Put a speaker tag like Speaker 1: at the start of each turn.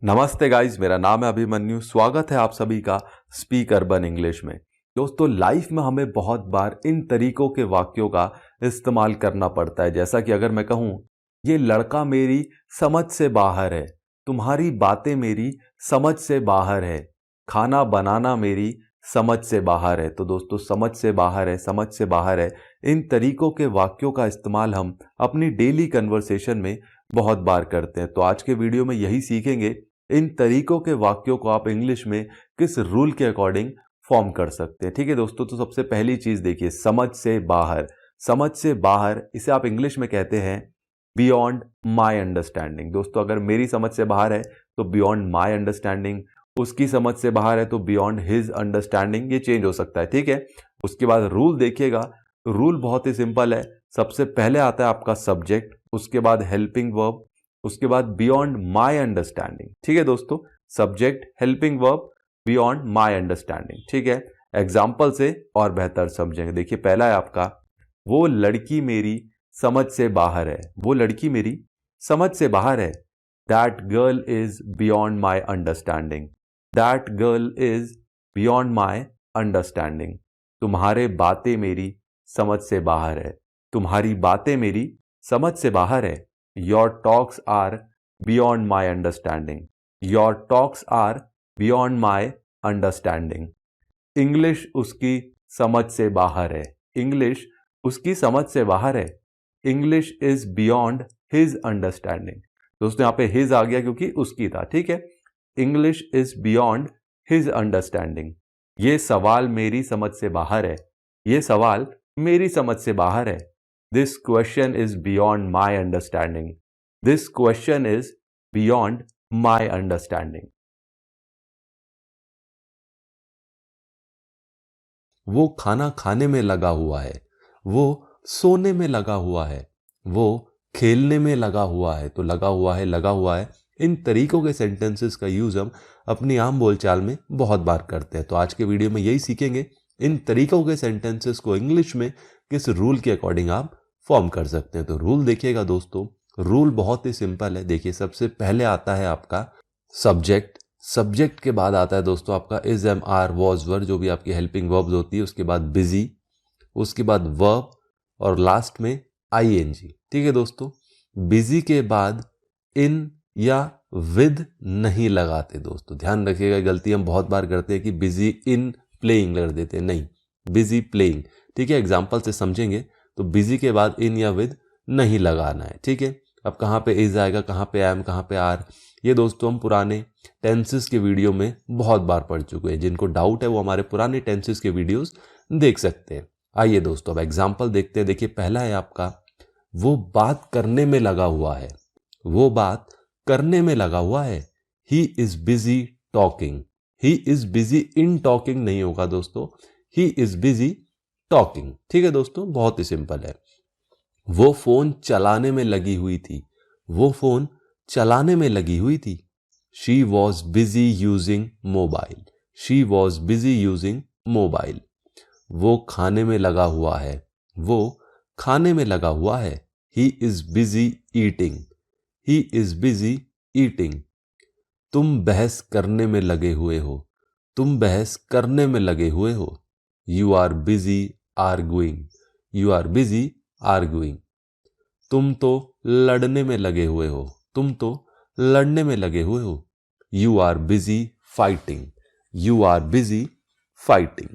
Speaker 1: नमस्ते गाइस, मेरा नाम है अभिमन्यु। स्वागत है आप सभी का स्पीक अर्बन इंग्लिश में। दोस्तों, लाइफ में हमें बहुत बार इन तरीकों के वाक्यों का इस्तेमाल करना पड़ता है। जैसा कि अगर मैं कहूँ, ये लड़का मेरी समझ से बाहर है, तुम्हारी बातें मेरी समझ से बाहर है, खाना बनाना मेरी समझ से बाहर है। तो दोस्तों, समझ से बाहर है, समझ से बाहर है, इन तरीकों के वाक्यों का इस्तेमाल हम अपनी डेली कन्वर्सेशन में बहुत बार करते हैं। तो आज के वीडियो में यही सीखेंगे, इन तरीकों के वाक्यों को आप इंग्लिश में किस रूल के अकॉर्डिंग फॉर्म कर सकते हैं। ठीक है दोस्तों, तो सबसे पहली चीज देखिए, समझ से बाहर। समझ से बाहर, इसे आप इंग्लिश में कहते हैं बियॉन्ड माई अंडरस्टैंडिंग। दोस्तों, अगर मेरी समझ से बाहर है तो बियॉन्ड माई अंडरस्टैंडिंग, उसकी समझ से बाहर है तो बियॉन्ड हिज अंडरस्टैंडिंग। ये चेंज हो सकता है, ठीक है। उसके बाद रूल देखिएगा, रूल बहुत ही सिंपल है। सबसे पहले आता है आपका सब्जेक्ट, उसके बाद हेल्पिंग वर्ब, उसके बाद बियॉन्ड माई अंडरस्टैंडिंग। ठीक है दोस्तों, subject, helping verb, beyond my understanding. ठीक है, एग्जाम्पल से और बेहतर समझेंगे। देखिए, पहला है आपका, वो लड़की मेरी समझ से बाहर है। वो लड़की मेरी समझ से बाहर है। That girl is beyond my understanding. That girl is beyond my understanding. तुम्हारे बातें मेरी समझ से बाहर है। तुम्हारी बातें मेरी समझ से बाहर है। Your talks are beyond my understanding. Your talks are beyond my understanding. English उसकी समझ से बाहर है। इंग्लिश उसकी समझ से बाहर है। English is beyond his understanding. दोस्तों, यहां पे हिज आ गया क्योंकि उसकी था, ठीक है। English is beyond his understanding. ये सवाल मेरी समझ से बाहर है। ये सवाल मेरी समझ से बाहर है। This question is beyond my understanding. This question is beyond my understanding. वो खाना खाने में लगा हुआ है। वो सोने में लगा हुआ है। वो खेलने में लगा हुआ है। तो लगा हुआ है, लगा हुआ है, इन तरीकों के सेंटेंसेस का यूज हम अपनी आम बोलचाल में बहुत बार करते हैं। तो आज के वीडियो में यही सीखेंगे, इन तरीकों के सेंटेंसेस को इंग्लिश में किस रूल के अकॉर्डिंग आप फॉर्म कर सकते हैं। तो रूल देखिएगा दोस्तों, रूल बहुत ही सिंपल है। देखिए, सबसे पहले आता है आपका सब्जेक्ट। सब्जेक्ट के बाद आता है दोस्तों आपका इज, एम, आर, वॉज, वर, जो भी आपकी हेल्पिंग वर्ब्स होती है। उसके बाद बिजी, उसके बाद वर्ब और लास्ट में आईएनजी। ठीक है दोस्तों, बिजी के बाद इन या विद नहीं लगाते। दोस्तों ध्यान रखिएगा, गलती हम बहुत बार करते हैं कि बिजी इन प्लेइंग लगा देते हैं। नहीं, बिजी प्लेइंग। ठीक है, एग्जाम्पल से समझेंगे। तो बिजी के बाद इन या विद नहीं लगाना है, ठीक है। अब कहाँ पे इज आएगा, कहाँ पे एम, कहाँ पे आर, ये दोस्तों हम पुराने टेंसेस के वीडियो में बहुत बार पढ़ चुके हैं। जिनको डाउट है वो हमारे पुराने टेंसेस के वीडियोस देख सकते हैं। आइए दोस्तों, अब एग्जाम्पल देखते हैं। देखिए, पहला है आपका, वो बात करने में लगा हुआ है। वो बात करने में लगा हुआ है। He is busy talking. He is busy in talking नहीं होगा दोस्तों, ही इज बिजी टॉकिंग। ठीक है दोस्तों, बहुत ही सिंपल है। वो फोन चलाने में लगी हुई थी। वो फोन चलाने में लगी हुई थी। She was busy using mobile. She was busy using mobile. वो खाने में लगा हुआ है। वो खाने में लगा हुआ है। He is busy eating. He is busy eating. तुम बहस करने में लगे हुए हो। तुम बहस करने में लगे हुए हो। You are busy arguing. You are busy arguing. तुम तो लड़ने में लगे हुए हो। तुम तो लड़ने में लगे हुए हो। You are busy fighting. You are busy fighting.